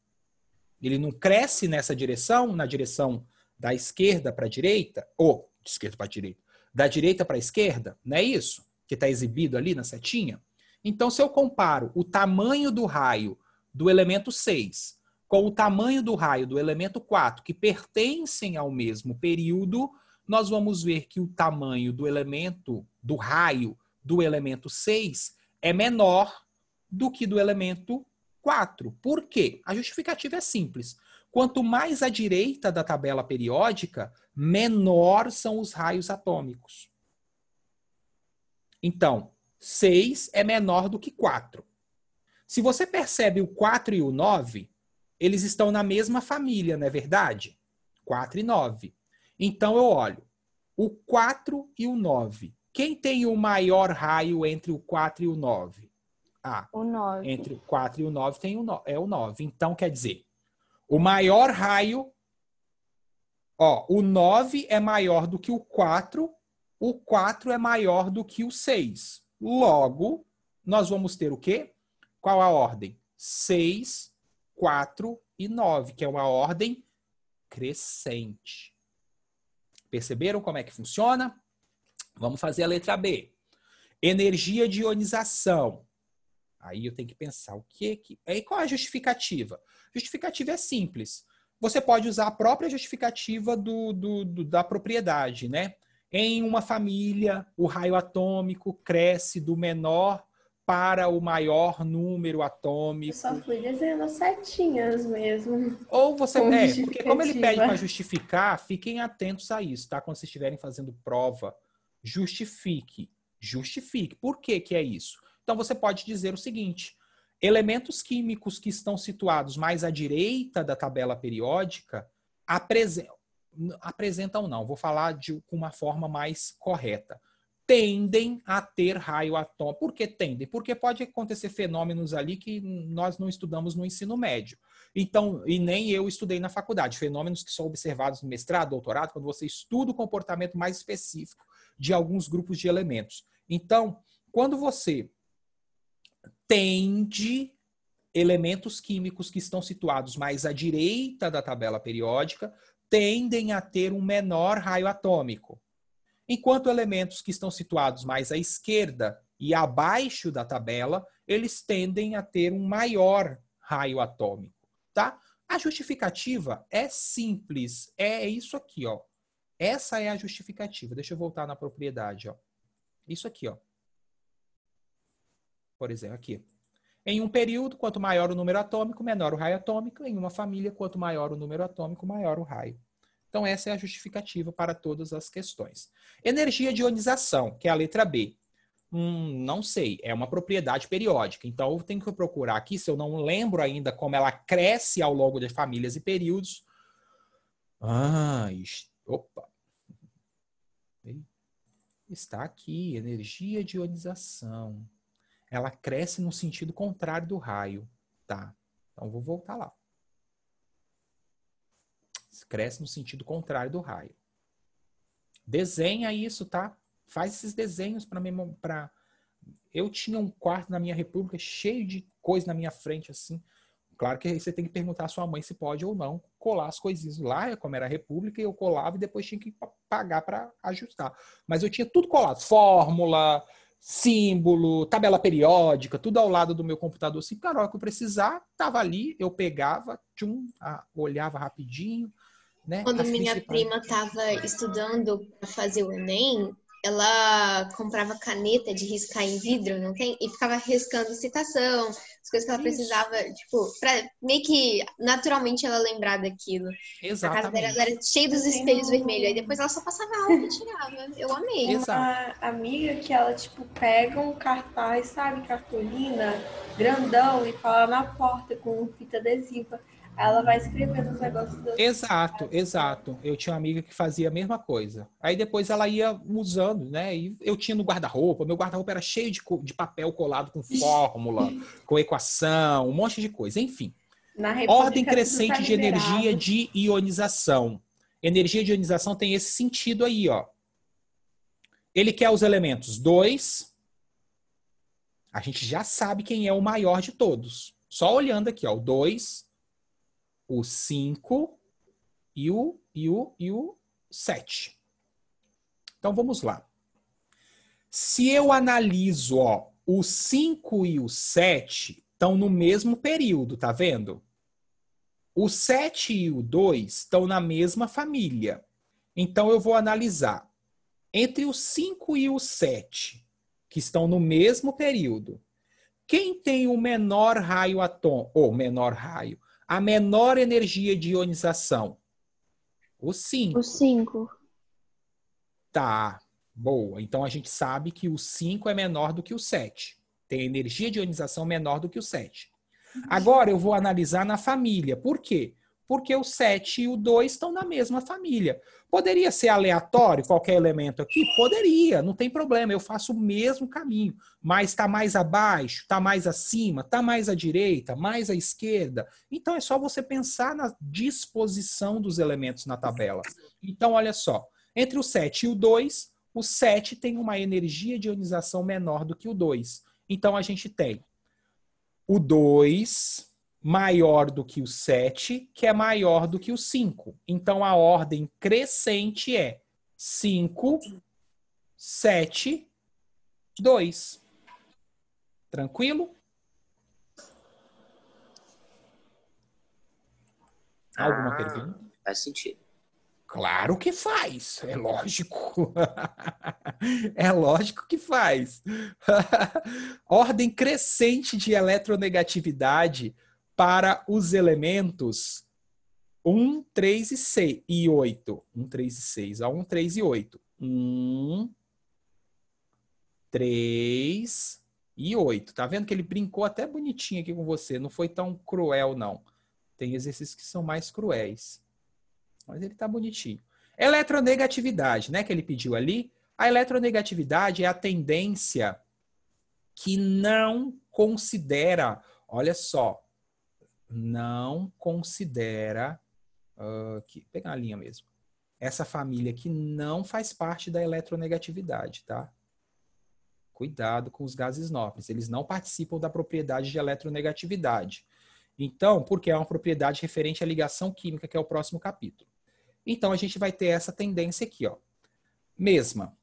Ele não cresce nessa direção, na direção da esquerda para a direita, ou de esquerda para a direita, da direita para a esquerda, não é isso? Que está exibido ali na setinha? Então, se eu comparo o tamanho do raio do elemento 6 com o tamanho do raio do elemento 4, que pertencem ao mesmo período, nós vamos ver que o tamanho do raio do elemento 6 é menor do que do elemento 4. Por quê? A justificativa é simples. Quanto mais à direita da tabela periódica, menor são os raios atômicos. Então, 6 é menor do que 4. Se você percebe o 4 e o 9, eles estão na mesma família, não é verdade? 4 e 9. Então, eu olho o 4 e o 9. Quem tem o maior raio entre o 4 e o 9? O 9. Entre o 4 e o 9 é o 9. Então, quer dizer, o maior raio... o 9 é maior do que o 4 é maior do que o 6. Logo, nós vamos ter o quê? Qual a ordem? 6, 4 e 9, que é uma ordem crescente. Perceberam como é que funciona? Vamos fazer a letra B. Energia de ionização. Aí eu tenho que pensar o que... Aí qual é a justificativa? A justificativa é simples. Você pode usar a própria justificativa da propriedade, né? Em uma família, o raio atômico cresce do menor para o maior número atômico. Eu só fui desenhando as setinhas mesmo. Ou você... porque como ele pede para justificar, fiquem atentos a isso, tá? Quando vocês estiverem fazendo prova, justifique. Justifique. Por que que é isso? Então você pode dizer o seguinte: elementos químicos que estão situados mais à direita da tabela periódica apresentam não, vou falar com uma forma mais correta. Tendem a ter raio atômico. Por que tendem? Porque pode acontecer fenômenos ali que nós não estudamos no ensino médio. Então, e nem eu estudei na faculdade. Fenômenos que são observados no mestrado, doutorado, quando você estuda o comportamento mais específico de alguns grupos de elementos. Então, quando você tende elementos químicos que estão situados mais à direita da tabela periódica, tendem a ter um menor raio atômico. Enquanto elementos que estão situados mais à esquerda e abaixo da tabela, eles tendem a ter um maior raio atômico, tá? A justificativa é simples, é isso aqui, ó. Essa é a justificativa. Deixa eu voltar na propriedade, ó. Isso aqui, ó. Por exemplo, aqui. Em um período, quanto maior o número atômico, menor o raio atômico. Em uma família, quanto maior o número atômico, maior o raio. Então, essa é a justificativa para todas as questões. Energia de ionização, que é a letra B. Não sei, é uma propriedade periódica. Então, eu tenho que procurar aqui, se eu não lembro ainda como ela cresce ao longo de famílias e períodos. Opa! Está aqui, energia de ionização. Ela cresce no sentido contrário do raio. Tá, então vou voltar lá. Cresce no sentido contrário do raio. Desenha isso, tá? Faz esses desenhos para... Eu tinha um quarto na minha república cheio de coisa na minha frente, assim. Claro que aí você tem que perguntar à sua mãe se pode ou não colar as coisinhas lá, como era a república, eu colava e depois tinha que pagar para ajustar. Mas eu tinha tudo colado. Fórmula, símbolo, tabela periódica, tudo ao lado do meu computador. Assim, na hora que eu precisar, estava ali, eu pegava, olhava rapidinho. Né? Quando minha prima estava estudando para fazer o Enem, ela comprava caneta de riscar em vidro, não tem? E ficava riscando citação, as coisas que ela precisava, tipo, pra meio que naturalmente ela lembrar daquilo. Exatamente. A casa dela era cheia dos espelhos vermelhos, aí depois ela só passava a aula e tirava. Eu amei. Uma amiga que ela, tipo, pega um cartaz, sabe, cartolina, grandão, e cola na porta com fita adesiva. Ela vai escrevendo os negócios. Exato. Eu tinha uma amiga que fazia a mesma coisa. Aí depois ela ia usando, né? E eu tinha no guarda-roupa. Meu guarda-roupa era cheio de papel colado com fórmula, com equação, um monte de coisa. Enfim. Ordem crescente de energia de ionização. Energia de ionização tem esse sentido aí, ó. Ele quer os elementos 2. A gente já sabe quem é o maior de todos. Só olhando aqui, ó. O 2... o 5 e o 7. Então, vamos lá. Se eu analiso, ó, o 5 e o 7 estão no mesmo período, tá vendo? O 7 e o 2 estão na mesma família. Então, eu vou analisar. Entre o 5 e o 7, que estão no mesmo período, quem tem o menor raio atômico, ou menor raio, a menor energia de ionização? O 5. O 5. Tá, boa. Então a gente sabe que o 5 é menor do que o 7. Tem energia de ionização menor do que o 7. Agora eu vou analisar na família. Por quê? Porque o 7 e o 2 estão na mesma família. Poderia ser aleatório qualquer elemento aqui? Poderia, não tem problema, eu faço o mesmo caminho. Mas está mais abaixo, está mais acima, está mais à direita, mais à esquerda. Então é só você pensar na disposição dos elementos na tabela. Então olha só, entre o 7 e o 2, o 7 tem uma energia de ionização menor do que o 2. Então a gente tem o 2 maior do que o 7, que é maior do que o 5. Então, a ordem crescente é 5, 7, 2. Tranquilo? Alguma pergunta? Faz sentido. Claro que faz, é lógico. É lógico que faz. Ordem crescente de eletronegatividade para os elementos 1, 3 e 6 e 8. 1, 3 e 6. 1, 3 e 8. 1, 3 e 8. Tá vendo que ele brincou até bonitinho aqui com você? Não foi tão cruel, não. Tem exercícios que são mais cruéis. Mas ele tá bonitinho. Eletronegatividade, né? Que ele pediu ali. A eletronegatividade é a tendência que não considera, olha só, não considera, aqui, pegar a linha mesmo, essa família que não faz parte da eletronegatividade, tá? Cuidado com os gases nobres, eles não participam da propriedade de eletronegatividade. Então, porque é uma propriedade referente à ligação química, que é o próximo capítulo. Então, a gente vai ter essa tendência aqui, ó. Mesma,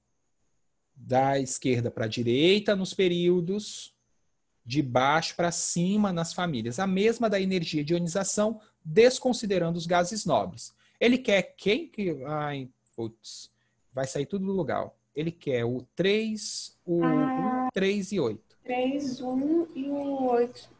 da esquerda para a direita nos períodos, de baixo para cima nas famílias. A mesma da energia de ionização, desconsiderando os gases nobres. Ele quer quem que... Ai, putz, vai sair tudo do lugar. Ele quer o 3, o 1, 3 e 8. 3, 1 e o 8.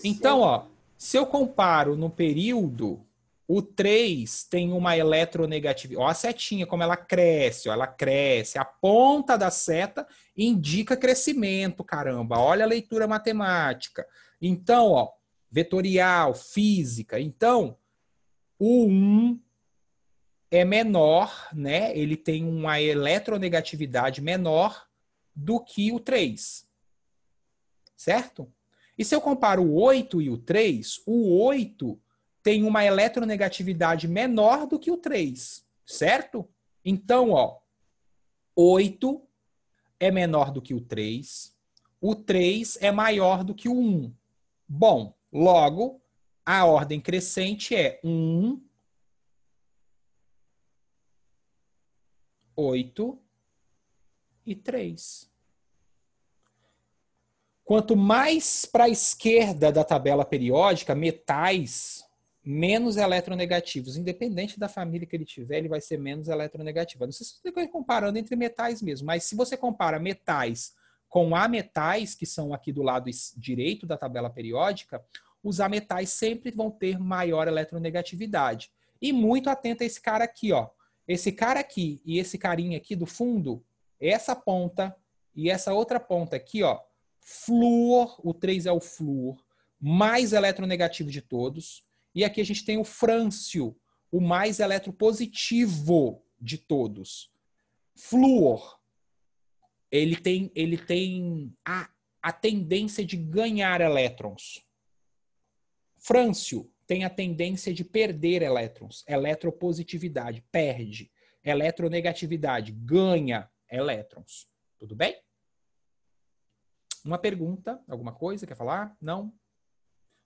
Então, ó, se eu comparo no período, o 3 tem uma eletronegatividade. Ó a setinha, como ela cresce, ó, ela cresce. A ponta da seta indica crescimento, caramba. Olha a leitura matemática. Então, ó, vetorial, física. Então, o 1 é menor, né? Ele tem uma eletronegatividade menor do que o 3. Certo? E se eu comparo o 8 e o 3, o 8 tem uma eletronegatividade menor do que o 3, certo? Então, ó, 8 é menor do que o 3 é maior do que o 1. Bom, logo, a ordem crescente é 1, 8 e 3. Quanto mais para a esquerda da tabela periódica, metais, menos eletronegativos. Independente da família que ele tiver, ele vai ser menos eletronegativo. Não sei se você está comparando entre metais mesmo, mas se você compara metais com ametais, que são aqui do lado direito da tabela periódica, os ametais sempre vão ter maior eletronegatividade. E muito atento a esse cara aqui, ó. Esse cara aqui e esse carinha aqui do fundo, essa ponta e essa outra ponta aqui, ó, flúor, o 3 é o flúor, mais eletronegativo de todos. E aqui a gente tem o frâncio, o mais eletropositivo de todos. Flúor, ele tem a tendência de ganhar elétrons. Frâncio tem a tendência de perder elétrons. Eletropositividade, perde. Eletronegatividade, ganha elétrons. Tudo bem? Uma pergunta, alguma coisa? Quer falar? Não?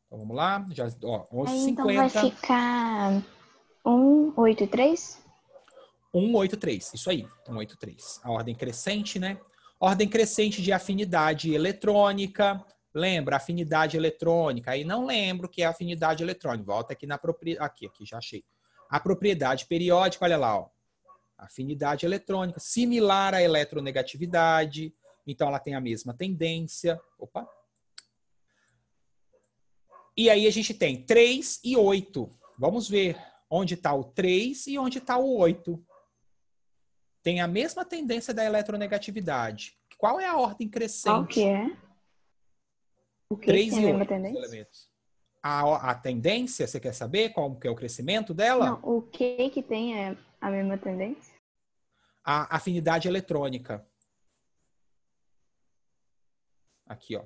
Então vamos lá. Já, ó, 11h50. Então vai ficar 1, 8 e 3? 1, 8, 3. Isso aí. 1, 8, 3. A ordem crescente, né? Ordem crescente de afinidade eletrônica. Lembra? Afinidade eletrônica. Aí não lembro o que é afinidade eletrônica. Volta aqui na propriedade. Aqui, já achei. A propriedade periódica, olha lá, ó. Afinidade eletrônica. Similar à eletronegatividade. Então ela tem a mesma tendência. Opa! E aí a gente tem 3 e 8. Vamos ver onde está o 3 e onde está o 8. Tem a mesma tendência da eletronegatividade. Qual é a ordem crescente? Qual que é? O que 3 tem e a mesma 8 tendência? elementos. a tendência, você quer saber qual que é o crescimento dela? Não, o que tem é a mesma tendência? A afinidade eletrônica. Aqui, ó.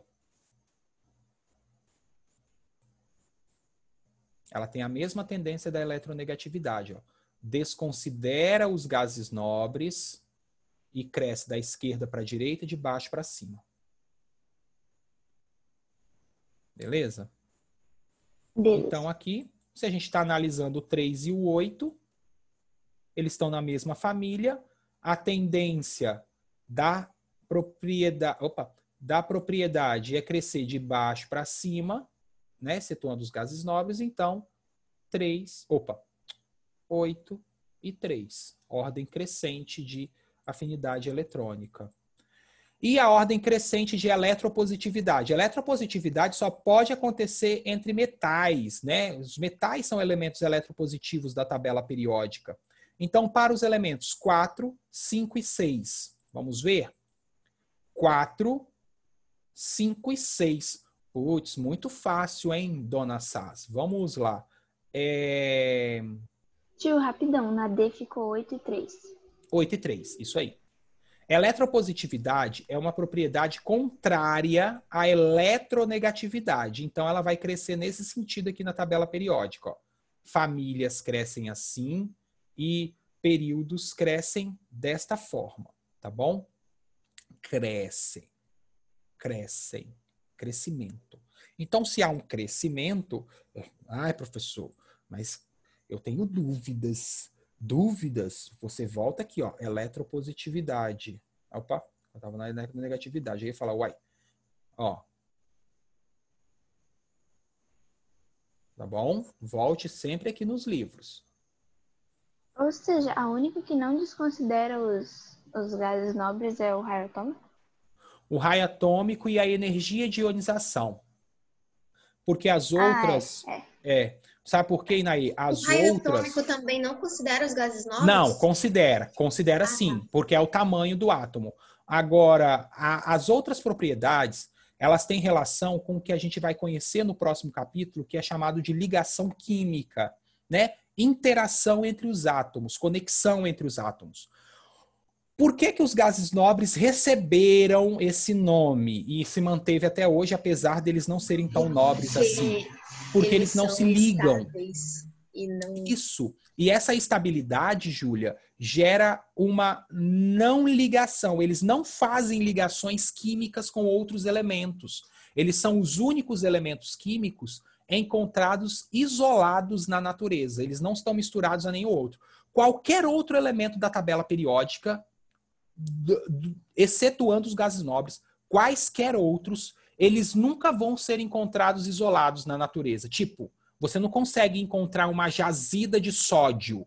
Ela tem a mesma tendência da eletronegatividade, ó. Desconsidera os gases nobres e cresce da esquerda para a direita e de baixo para cima. Beleza? Beleza. Então aqui, se a gente está analisando o 3 e o 8, eles estão na mesma família. A tendência da propriedade é crescer de baixo para cima, né? Situando os gases nobres. Então, 8 e 3. Ordem crescente de afinidade eletrônica. E a ordem crescente de eletropositividade. Eletropositividade só pode acontecer entre metais, né? Os metais são elementos eletropositivos da tabela periódica. Então, para os elementos 4, 5 e 6, vamos ver? 4, 5 e 6. Putz, muito fácil, hein, dona Sass? Vamos lá. Tio, rapidão, na D ficou 8 e 3. 8 e 3, isso aí. Eletropositividade é uma propriedade contrária à eletronegatividade. Então, ela vai crescer nesse sentido aqui na tabela periódica. Ó. Famílias crescem assim e períodos crescem desta forma, tá bom? Crescem. Crescimento. Então, se há um crescimento... Ai, professor, mas eu tenho dúvidas. Você volta aqui, ó, eletropositividade. Opa, eu estava na negatividade. Eu ia falar, uai, ó. Tá bom? Volte sempre aqui nos livros. Ou seja, a única que não desconsidera os gases nobres é o raio atômico? O raio atômico e a energia de ionização. Porque as outras... Sabe por quê, Inaí? As o raio outras... atômico também não considera os gases nobres? Não, considera. Considera sim, porque é o tamanho do átomo. Agora, as outras propriedades, elas têm relação com o que a gente vai conhecer no próximo capítulo, que é chamado de ligação química, né? Interação entre os átomos, conexão entre os átomos. Por que os gases nobres receberam esse nome e se manteve até hoje, apesar deles não serem tão nobres assim? Porque eles não se ligam. Isso. E essa estabilidade, Júlia, gera uma não ligação. Eles não fazem ligações químicas com outros elementos. Eles são os únicos elementos químicos encontrados isolados na natureza. Eles não estão misturados a nenhum outro. Qualquer outro elemento da tabela periódica, excetuando os gases nobres, quaisquer outros, eles nunca vão ser encontrados isolados na natureza. Tipo, você não consegue encontrar uma jazida de sódio,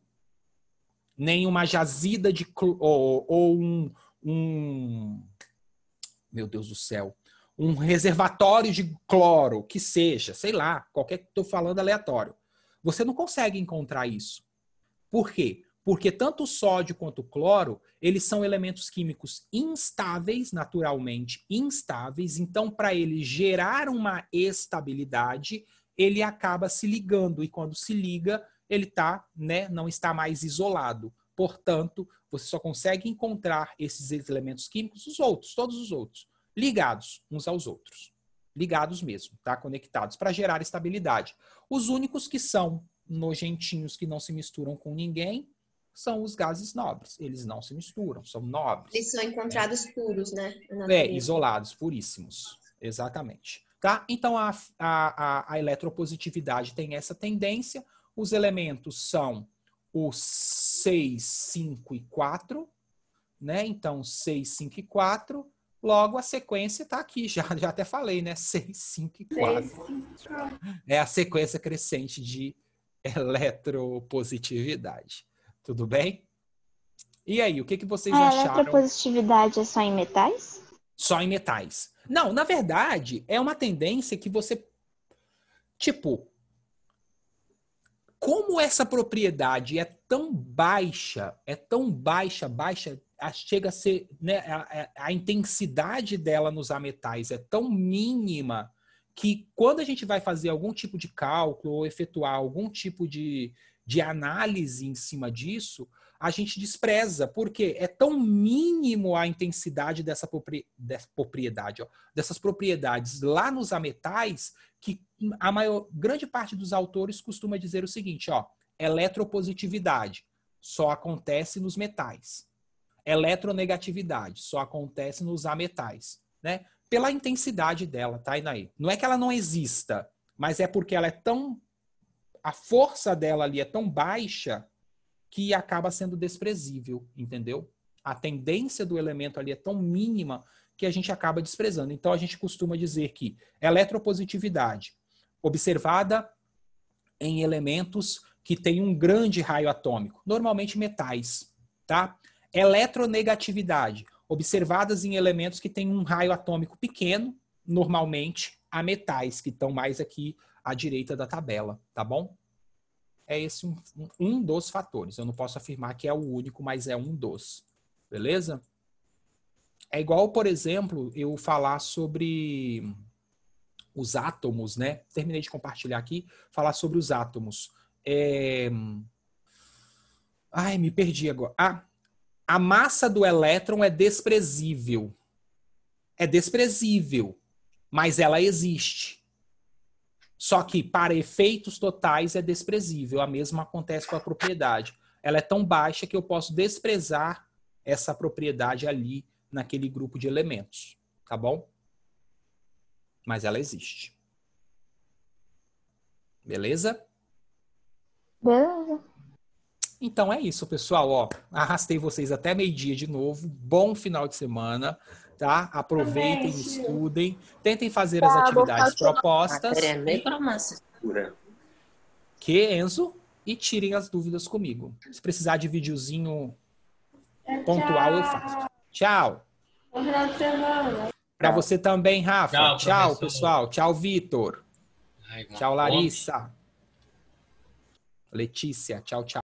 nem uma jazida de... meu Deus do céu. Um reservatório de cloro, que seja, sei lá, qualquer que estou falando aleatório. Você não consegue encontrar isso. Por quê? Porque tanto o sódio quanto o cloro, eles são elementos químicos instáveis, naturalmente instáveis. Então, para ele gerar uma estabilidade, ele acaba se ligando. E quando se liga, ele não está mais isolado. Portanto, você só consegue encontrar esses elementos químicos, todos os outros, ligados uns aos outros. Ligados mesmo, tá? Conectados para gerar estabilidade. Os únicos que são nojentinhos, que não se misturam com ninguém, são os gases nobres. Eles não se misturam, são nobres. Eles são encontrados puros, né? Isolados, puríssimos. Exatamente. Tá? Então, a eletropositividade tem essa tendência. Os elementos são os 6, 5 e 4. Né? Então, 6, 5 e 4. Logo, a sequência está aqui. Já até falei, né? 6, 5 e 4. É a sequência crescente de eletropositividade. Tudo bem? E aí, o que vocês acharam? A eletropositividade é só em metais? Só em metais. Não, na verdade, é uma tendência que você... Tipo, como essa propriedade é tão baixa, chega a ser... Né, a intensidade dela nos ametais é tão mínima que quando a gente vai fazer algum tipo de cálculo ou efetuar algum tipo de análise em cima disso, a gente despreza, porque é tão mínimo a intensidade dessa propriedade, ó, dessas propriedades lá nos ametais, que grande parte dos autores costuma dizer o seguinte, ó, eletropositividade só acontece nos metais. Eletronegatividade só acontece nos ametais, né? Pela intensidade dela, tá, Inaí? Não é que ela não exista, mas é porque ela é tão... A força dela ali é tão baixa que acaba sendo desprezível, entendeu? A tendência do elemento ali é tão mínima que a gente acaba desprezando. Então, a gente costuma dizer que eletropositividade observada em elementos que têm um grande raio atômico, normalmente metais, tá? Eletronegatividade, observadas em elementos que têm um raio atômico pequeno, normalmente a metais, que estão mais aqui à direita da tabela, tá bom? É esse um dos fatores. Eu não posso afirmar que é o único, mas é um dos. Beleza? É igual, por exemplo, eu falar sobre os átomos, né? Terminei de compartilhar aqui, falar sobre os átomos. Ai, me perdi agora. A massa do elétron é desprezível. É desprezível, mas ela existe. Só que para efeitos totais é desprezível. A mesma acontece com a propriedade. Ela é tão baixa que eu posso desprezar essa propriedade ali naquele grupo de elementos. Tá bom? Mas ela existe. Beleza? Beleza. Então é isso, pessoal. Ó, arrastei vocês até meio-dia de novo. Bom final de semana, tá? Aproveitem, estudem, tentem fazer as atividades propostas. Que, Enzo? E tirem as dúvidas comigo. Se precisar de videozinho pontual, eu faço. Tchau. Bom final de semana. Para você também, Rafa. Tchau, pessoal. Tchau, Vitor. Ai, tchau, Larissa. Letícia. Tchau, tchau.